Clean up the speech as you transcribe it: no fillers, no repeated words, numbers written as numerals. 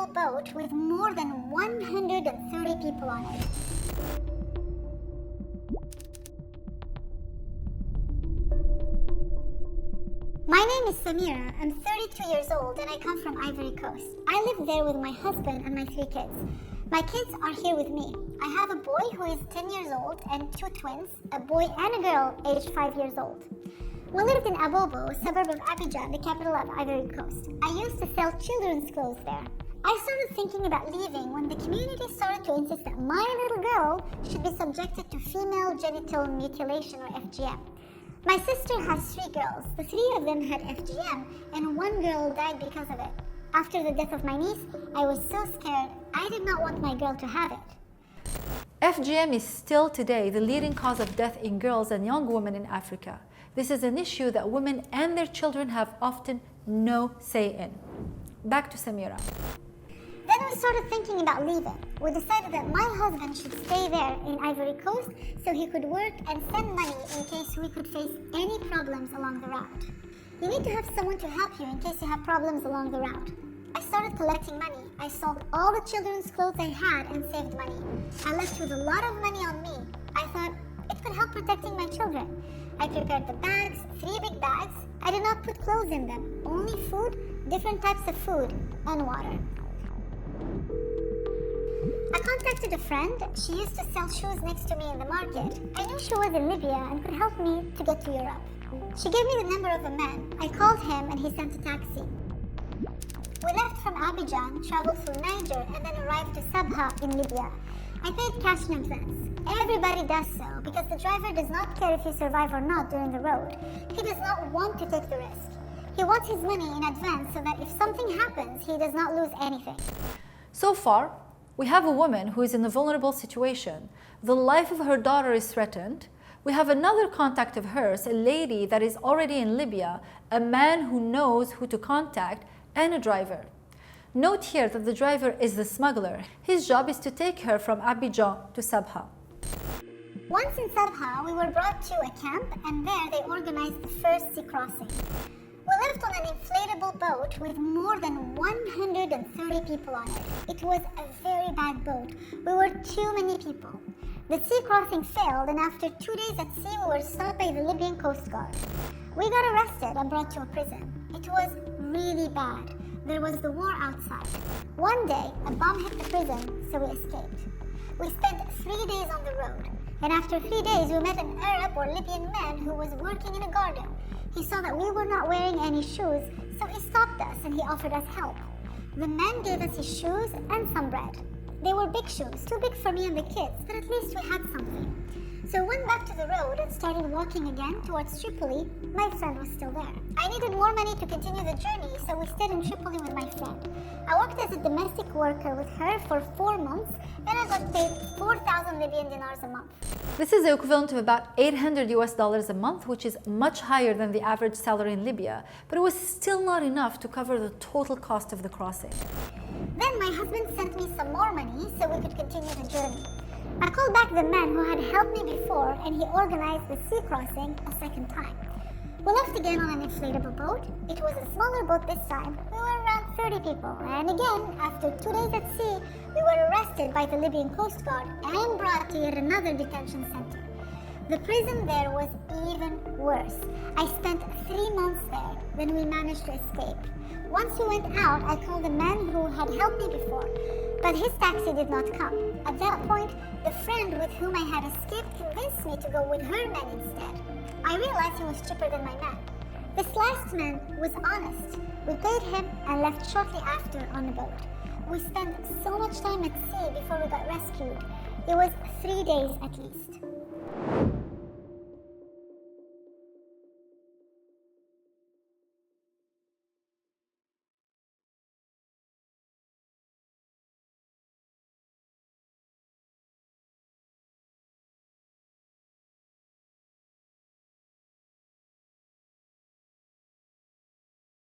inflatable boat with more than 130 people on it. My name is Samira. I'm 32 years old and I come from Ivory Coast. I live there with my husband and my 3 kids. My kids are here with me. I have a boy who is 10 years old and 2 twins, a boy and a girl aged 5 years old. We lived in Abobo, a suburb of Abidjan, the capital of Ivory Coast. I used to sell children's clothes there. I started thinking about leaving when the community started to insist that my little girl should be subjected to female genital mutilation or FGM. My sister has 3 girls. The 3 of them had FGM and 1 girl died because of it. After the death of my niece, I was so scared. I did not want my girl to have it. FGM is still today the leading cause of death in girls and young women in Africa. This is an issue that women and their children have often no say in. Back to Samira. Then we started thinking about leaving. We decided that my husband should stay there in Ivory Coast so he could work and send money in case we could face any problems along the route. You need to have someone to help you in case you have problems along the route. I started collecting money. I sold all the children's clothes I had and saved money. I left with a lot of money on me. I thought it could help protecting my children. I prepared the bags, 3 big bags. I did not put clothes in them, only food, different types of food, and water. I contacted a friend. She used to sell shoes next to me in the market. I knew she was in Libya and could help me to get to Europe. She gave me the number of a man. I called him and he sent a taxi. We left from Abidjan, traveled through Niger, and then arrived to Sabha in Libya. I paid cash in advance. Everybody does so because the driver does not care if you survive or not during the road. He does not want to take the risk. He wants his money in advance so that if something happens, he does not lose anything. So far, we have a woman who is in a vulnerable situation. The life of her daughter is threatened. We have another contact of hers, a lady that is already in Libya, a man who knows who to contact, and a driver. Note here that the driver is the smuggler. His job is to take her from Abidjan to Sabha. Once in Sabha, we were brought to a camp and there they organized the first sea crossing. We left on an inflatable boat with more than 130 people on it. It was a very bad boat. We were too many people. The sea crossing failed and after 2 days at sea, we were stopped by the Libyan Coast Guard. We got arrested and brought to a prison. It was really bad. There was the war outside. One day, a bomb hit the prison, so we escaped. We spent 3 days on the road. And after 3 days, we met an Arab or Libyan man who was working in a garden. He saw that we were not wearing any shoes, so he stopped us and he offered us help. The man gave us his shoes and some bread. They were big shoes, too big for me and the kids, but at least we had something. So we went back to the road and started walking again towards Tripoli. My friend was still there. I needed more money to continue the journey, so we stayed in Tripoli with my friend. I worked as a domestic worker with her for 4 months, and I got paid 4,000 Libyan dinars a month. This is the equivalent of about $800 a month, which is much higher than the average salary in Libya, but it was still not enough to cover the total cost of the crossing. Then my husband sent me some more money so we could continue the journey. I called back the man who had helped me before and he organized the sea crossing a second time. We left again on an inflatable boat. It was a smaller boat this time. We were around 30 people. And again, after 2 days at sea, we were arrested by the Libyan Coast Guard and brought to yet another detention center. The prison there was even worse. I spent 3 months there, then we managed to escape. Once we went out, I called the man who had helped me before, but his taxi did not come. At that point, the friend with whom I had escaped convinced me to go with her man instead. I realized he was cheaper than my man. This last man was honest. We paid him and left shortly after on a boat. We spent so much time at sea before we got rescued. It was 3 days at least.